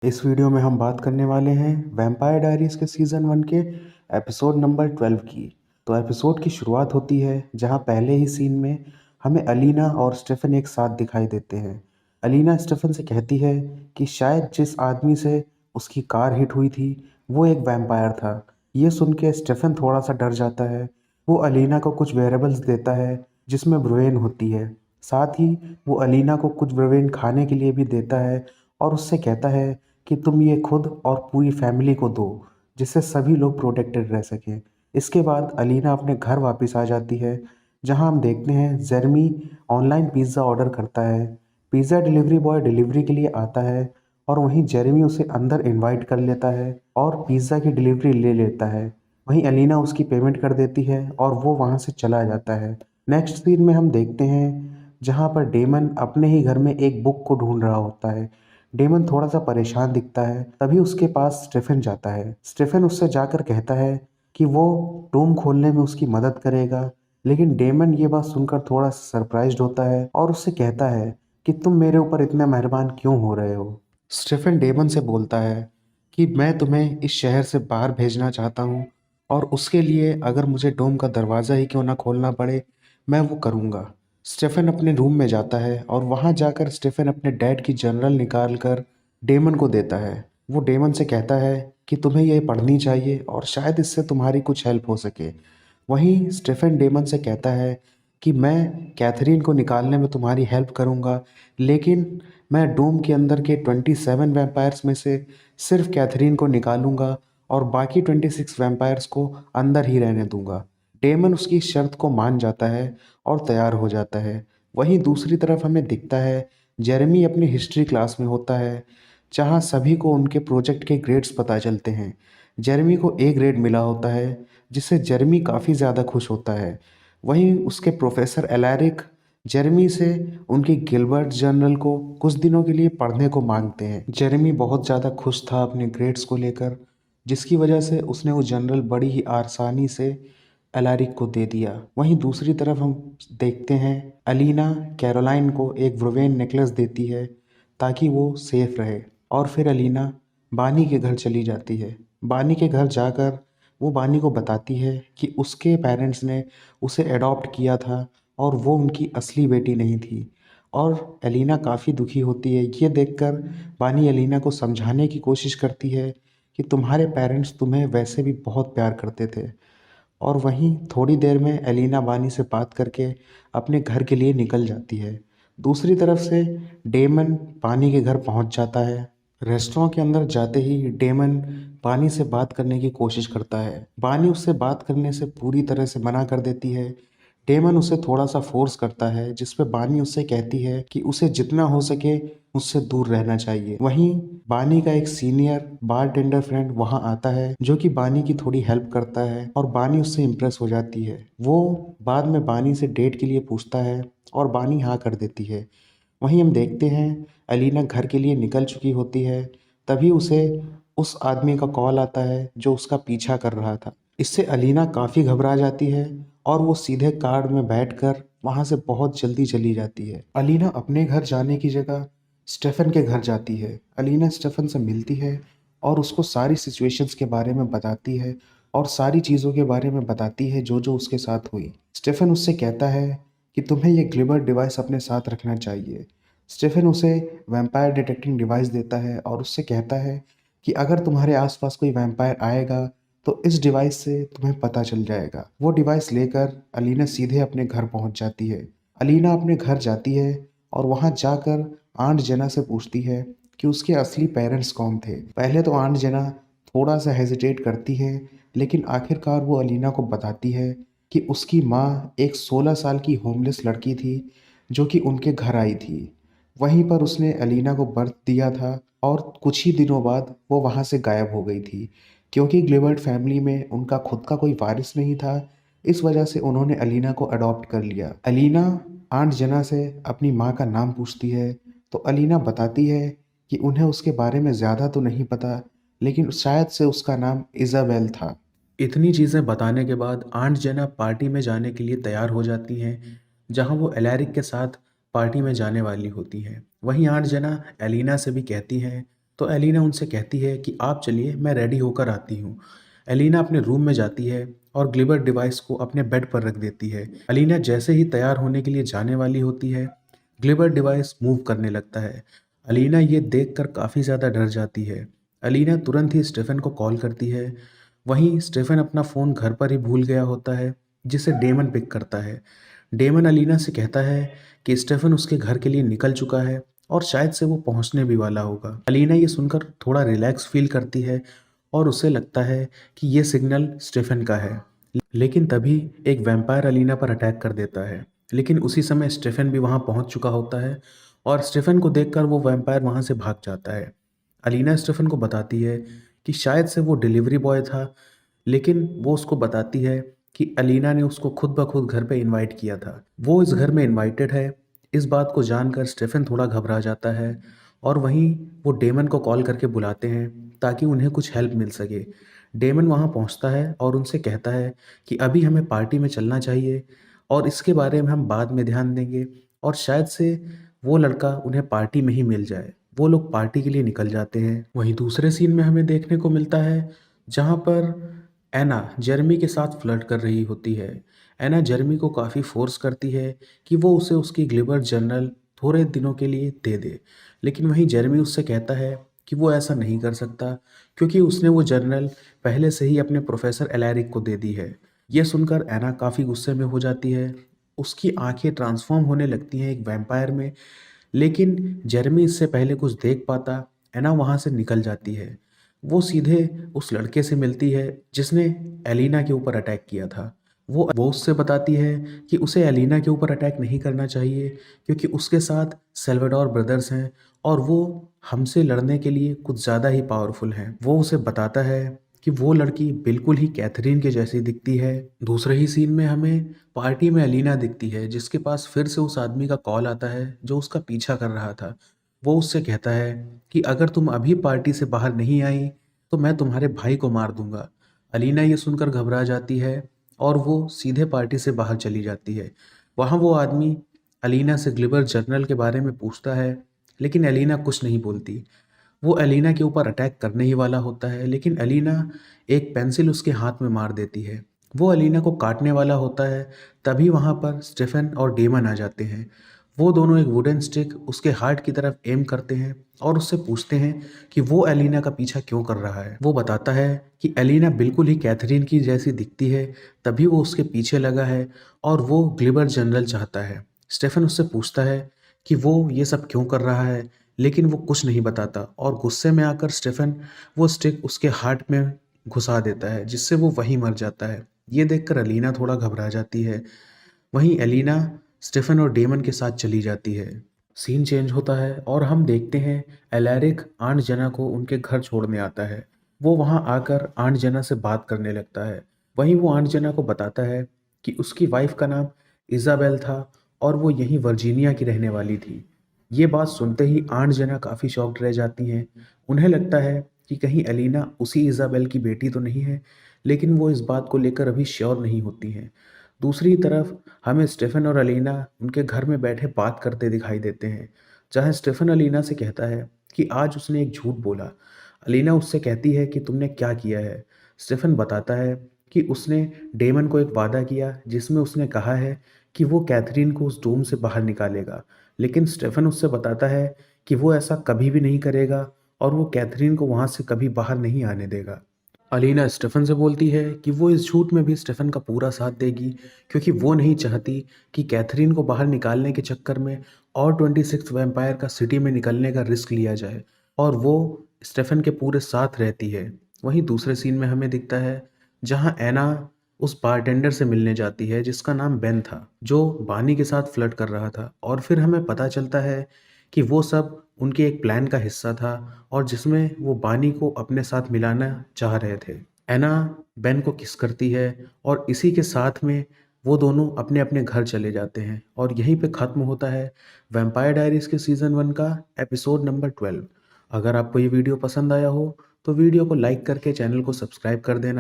इस वीडियो में हम बात करने वाले हैं वैम्पायर डायरीज के सीज़न 1 के एपिसोड नंबर 12 की। तो एपिसोड की शुरुआत होती है जहां पहले ही सीन में हमें अलीना और स्टेफन एक साथ दिखाई देते हैं। अलीना स्टेफन से कहती है कि शायद जिस आदमी से उसकी कार हिट हुई थी वो एक वैम्पायर था। ये सुन के स्टेफन थोड़ा सा डर जाता है। वो अलीना को कुछ वेरेबल्स देता है जिसमें ब्रुएन होती है। साथ ही वो अलीना को कुछ ब्रुएन खाने के लिए भी देता है और उससे कहता है कि तुम ये खुद और पूरी फैमिली को दो, जिससे सभी लोग प्रोटेक्टेड रह सकें। इसके बाद अलीना अपने घर वापस आ जाती है, जहां हम देखते हैं जेरमी ऑनलाइन पिज़्ज़ा ऑर्डर करता है। पिज़्ज़ा डिलीवरी बॉय डिलीवरी के लिए आता है और वहीं जेरमी उसे अंदर इनवाइट कर लेता है और पिज़्ज़ा की डिलीवरी ले लेता है। वहीं अलीना उसकी पेमेंट कर देती है और वो वहां से चला जाता है। नेक्स्ट सीन में हम देखते हैं जहां पर डेमन अपने ही घर में एक बुक को ढूंढ रहा होता है। डेमन थोड़ा सा परेशान दिखता है, तभी उसके पास स्टेफन जाता है। स्टेफन उससे जाकर कहता है कि वो टूम खोलने में उसकी मदद करेगा, लेकिन डेमन ये बात सुनकर थोड़ा सरप्राइज्ड होता है और उससे कहता है कि तुम मेरे ऊपर इतने मेहरबान क्यों हो रहे हो। स्टेफन डेमन से बोलता है कि मैं तुम्हें इस शहर से बाहर भेजना चाहता हूँ और उसके लिए अगर मुझे डोम का दरवाज़ा ही क्यों ना खोलना पड़े, मैं वो करूँगा। स्टेफन अपने रूम में जाता है और वहाँ जाकर स्टेफन अपने डैड की जर्नल निकाल कर डेमन को देता है। वो डेमन से कहता है कि तुम्हें ये पढ़नी चाहिए और शायद इससे तुम्हारी कुछ हेल्प हो सके। वहीं स्टेफन डेमन से कहता है कि मैं कैथरीन को निकालने में तुम्हारी हेल्प करूँगा, लेकिन मैं डूम के अंदर के 27 वैम्पायर्स में से सिर्फ कैथरीन को निकालूंगा और बाकी 26 वैम्पायर्स को अंदर ही रहने दूंगा। डेमन उसकी शर्त को मान जाता है और तैयार हो जाता है। वहीं दूसरी तरफ हमें दिखता है जेरेमी अपनी हिस्ट्री क्लास में होता है, जहाँ सभी को उनके प्रोजेक्ट के ग्रेड्स पता चलते हैं। जेरेमी को ए ग्रेड मिला होता है, जिससे जेरेमी काफ़ी ज़्यादा खुश होता है। वहीं उसके प्रोफेसर एलैरिक जेरेमी से उनकी गिलबर्ट जर्नल को कुछ दिनों के लिए पढ़ने को मांगते हैं। जेरेमी बहुत ज़्यादा खुश था अपने ग्रेड्स को लेकर, जिसकी वजह से उसने वो जर्नल बड़ी ही आसानी से एलारिक को दे दिया। वहीं दूसरी तरफ हम देखते हैं अलीना कैरोलाइन को एक ब्रुवेन नेकलेस देती है ताकि वो सेफ रहे। और फिर अलीना बानी के घर चली जाती है। बानी के घर जाकर वो बानी को बताती है कि उसके पेरेंट्स ने उसे अडॉप्ट किया था और वो उनकी असली बेटी नहीं थी। और एलिना काफ़ी दुखी होती है। ये देखकर बानी एलिना को समझाने की कोशिश करती है कि तुम्हारे पेरेंट्स तुम्हें वैसे भी बहुत प्यार करते थे। और वहीं थोड़ी देर में एलिना बानी से बात करके अपने घर के लिए निकल जाती है। दूसरी तरफ से डेमन बानी के घर पहुंच जाता है। रेस्टोरेंट के अंदर जाते ही डेमन बानी से बात करने की कोशिश करता है। बानी उससे बात करने से पूरी तरह से मना कर देती है। डेमन उसे थोड़ा सा फोर्स करता है, जिस पे बानी उससे कहती है कि उसे जितना हो सके उससे दूर रहना चाहिए। वहीं बानी का एक सीनियर बारटेंडर फ्रेंड वहां आता है, जो कि बानी की थोड़ी हेल्प करता है और बानी उससे इम्प्रेस हो जाती है। वो बाद में बानी से डेट के लिए पूछता है और बानी हाँ कर देती है। वहीं हम देखते हैं अलीना घर के लिए निकल चुकी होती है, तभी उसे उस आदमी का कॉल आता है जो उसका पीछा कर रहा था। इससे अलीना काफ़ी घबरा जाती है और वो सीधे कार में बैठकर वहाँ से बहुत जल्दी चली जाती है। अलीना अपने घर जाने की जगह स्टेफन के घर जाती है। अलीना स्टेफन से मिलती है और उसको सारी सिचुएशंस के बारे में बताती है और सारी चीज़ों के बारे में बताती है जो जो उसके साथ हुई। स्टेफन उससे कहता है कि तुम्हें ये ग्लिबर डिवाइस अपने साथ रखना चाहिए। स्टेफन उसे वैम्पायर डिटेक्टिंग डिवाइस देता है और उससे कहता है कि अगर तुम्हारे आसपास कोई वैम्पायर आएगा तो इस डिवाइस से तुम्हें पता चल जाएगा। वो डिवाइस लेकर अलीना सीधे अपने घर पहुंच जाती है। अलीना अपने घर जाती है और वहां जाकर आंट जेना से पूछती है कि उसके असली पेरेंट्स कौन थे। पहले तो आंट जेना थोड़ा सा हेजिटेट करती है, लेकिन आखिरकार वो अलीना को बताती है कि उसकी माँ एक 16 साल की होमलेस लड़की थी जो कि उनके घर आई थी। वहीं पर उसने अलीना को बर्थ दिया था और कुछ ही दिनों बाद वो वहाँ से गायब हो गई थी। क्योंकि ग्लिबर्ट फैमिली में उनका खुद का कोई वारिस नहीं था, इस वजह से उन्होंने अलीना को अडॉप्ट कर लिया। अलीना आंट जना से अपनी माँ का नाम पूछती है तो अलीना बताती है कि उन्हें उसके बारे में ज़्यादा तो नहीं पता, लेकिन शायद से उसका नाम इज़ाबेल था। इतनी चीज़ें बताने के बाद आंट जेना पार्टी में जाने के लिए तैयार हो जाती हैं, जहां वो एलैरिक के साथ पार्टी में जाने वाली होती हैं। वहीं आंट जेना एलिना से भी कहती हैं तो एलिना उनसे कहती है कि आप चलिए, मैं रेडी होकर आती हूँ। एलिना अपने रूम में जाती है और ग्लिबर डिवाइस को अपने बेड पर रख देती है। एलिना जैसे ही तैयार होने के लिए जाने वाली होती है, ग्लिबर डिवाइस मूव करने लगता है। अलीना ये देखकर काफ़ी ज़्यादा डर जाती है। अलीना तुरंत ही स्टेफन को कॉल करती है। वहीं स्टेफन अपना फ़ोन घर पर ही भूल गया होता है, जिसे डेमन पिक करता है। डेमन अलीना से कहता है कि स्टेफन उसके घर के लिए निकल चुका है और शायद से वो पहुंचने भी वाला होगा। अलीना ये सुनकर थोड़ा रिलैक्स फील करती है और उसे लगता है कि ये सिग्नल स्टेफन का है। लेकिन तभी एक वैम्पायर अलीना पर अटैक कर देता है। लेकिन उसी समय स्टेफन भी वहां पहुंच चुका होता है और स्टेफन को देखकर वो वैम्पायर वहां से भाग जाता है। अलीना स्टेफन को बताती है कि शायद से वो डिलीवरी बॉय था, लेकिन वो उसको बताती है कि अलीना ने उसको खुद ब खुद घर पे इनवाइट किया था। वो इस घर में इनवाइटेड है। इस बात को जानकर स्टेफन थोड़ा घबरा जाता है और वहीं वो डेमन को कॉल करके बुलाते हैं ताकि उन्हें कुछ हेल्प मिल सके। डेमन वहाँ पहुँचता है और उनसे कहता है कि अभी हमें पार्टी में चलना चाहिए और इसके बारे में हम बाद में ध्यान देंगे, और शायद से वो लड़का उन्हें पार्टी में ही मिल जाए। वो लोग पार्टी के लिए निकल जाते हैं। वहीं दूसरे सीन में हमें देखने को मिलता है जहाँ पर एना जेरमी के साथ फ्लर्ट कर रही होती है। एना जेरमी को काफ़ी फोर्स करती है कि वो उसे उसकी ग्लिबर जर्नल थोड़े दिनों के लिए दे दे, लेकिन वहीं जेरमी उससे कहता है कि वो ऐसा नहीं कर सकता क्योंकि उसने वो जर्नल पहले से ही अपने प्रोफेसर एलैरिक को दे दी है। ये सुनकर एना काफ़ी गुस्से में हो जाती है। उसकी आंखें ट्रांसफॉर्म होने लगती हैं एक वैम्पायर में, लेकिन जेरमी इससे पहले कुछ देख पाता एना वहाँ से निकल जाती है। वो सीधे उस लड़के से मिलती है जिसने एलिना के ऊपर अटैक किया था। वो उससे बताती है कि उसे एलिना के ऊपर अटैक नहीं करना चाहिए क्योंकि उसके साथ सेल्वाडोर ब्रदर्स हैं और वो हमसे लड़ने के लिए कुछ ज़्यादा ही पावरफुल हैं। वो उसे बताता है कि वो लड़की बिल्कुल ही कैथरीन के जैसी दिखती है। दूसरे ही सीन में हमें पार्टी में एलिना दिखती है जिसके पास फिर से उस आदमी का कॉल आता है जो उसका पीछा कर रहा था। वो उससे कहता है कि अगर तुम अभी पार्टी से बाहर नहीं आई तो मैं तुम्हारे भाई को मार दूंगा। अलीना ये सुनकर घबरा जाती है और वो सीधे पार्टी से बाहर चली जाती है। वहाँ वो आदमी अलीना से ग्लिबर जर्नल के बारे में पूछता है, लेकिन अलीना कुछ नहीं बोलती। वो एलिना के ऊपर अटैक करने ही वाला होता है, लेकिन एलिना एक पेंसिल उसके हाथ में मार देती है। वो एलिना को काटने वाला होता है। तभी वहाँ पर स्टेफन और डेमन आ जाते हैं। वो दोनों एक वुडन स्टिक उसके हार्ट की तरफ एम करते हैं और उससे पूछते हैं कि वो एलिना का पीछा क्यों कर रहा है। वो बताता है कि एलिना बिल्कुल ही कैथरीन की जैसी दिखती है, तभी वो उसके पीछे लगा है और वो ग्लिबर जनरल चाहता है। स्टेफन उससे पूछता है कि वो ये सब क्यों कर रहा है, लेकिन वो कुछ नहीं बताता और गुस्से में आकर स्टेफन वो स्टिक उसके हार्ट में घुसा देता है जिससे वो वहीं मर जाता है। ये देखकर अलीना थोड़ा घबरा जाती है। वहीं एलिना स्टेफन और डेमन के साथ चली जाती है। सीन चेंज होता है और हम देखते हैं एलैरिक आंट जना को उनके घर छोड़ने आता है। वो वहां आकर आंट जना से बात करने लगता है। वहीं वो आंट जना को बताता है कि उसकी वाइफ का नाम इजाबेल था और वो यहीं वर्जीनिया की रहने वाली थी। ये बात सुनते ही आंट जना काफ़ी शॉक्ड रह जाती हैं। उन्हें लगता है कि कहीं एलिना उसी इजाबेल की बेटी तो नहीं है, लेकिन वो इस बात को लेकर अभी श्योर नहीं होती हैं। दूसरी तरफ हमें स्टेफन और अलीना उनके घर में बैठे बात करते दिखाई देते हैं, जहां स्टेफन अलीना से कहता है कि आज उसने एक झूठ बोला। अलीना उससे कहती है कि तुमने क्या किया है। स्टेफन बताता है कि उसने डेमन को एक वादा किया जिसमें उसने कहा है कि वो कैथरीन को उस डोम से बाहर निकालेगा, लेकिन स्टेफन उससे बताता है कि वो ऐसा कभी भी नहीं करेगा और वो कैथरीन को वहां से कभी बाहर नहीं आने देगा। अलीना स्टेफन से बोलती है कि वो इस झूठ में भी स्टेफन का पूरा साथ देगी क्योंकि वो नहीं चाहती कि कैथरीन को बाहर निकालने के चक्कर में और 26 वैम्पायर का सिटी में निकलने का रिस्क लिया जाए, और वो स्टेफन के पूरे साथ रहती है। वहीं दूसरे सीन में हमें दिखता है जहां एना उस बारटेंडर से मिलने जाती है जिसका नाम बेन था, जो बानी के साथ फ्लर्ट कर रहा था, और फिर हमें पता चलता है कि वो सब उनके एक प्लान का हिस्सा था और जिसमें वो बानी को अपने साथ मिलाना चाह रहे थे। एना बेन को किस करती है और इसी के साथ में वो दोनों अपने अपने घर चले जाते हैं और यहीं पे ख़त्म होता है वैम्पायर डायरीज के सीज़न 1 का एपिसोड नंबर 12। अगर आपको ये वीडियो पसंद आया हो तो वीडियो को लाइक करके चैनल को सब्सक्राइब कर देना।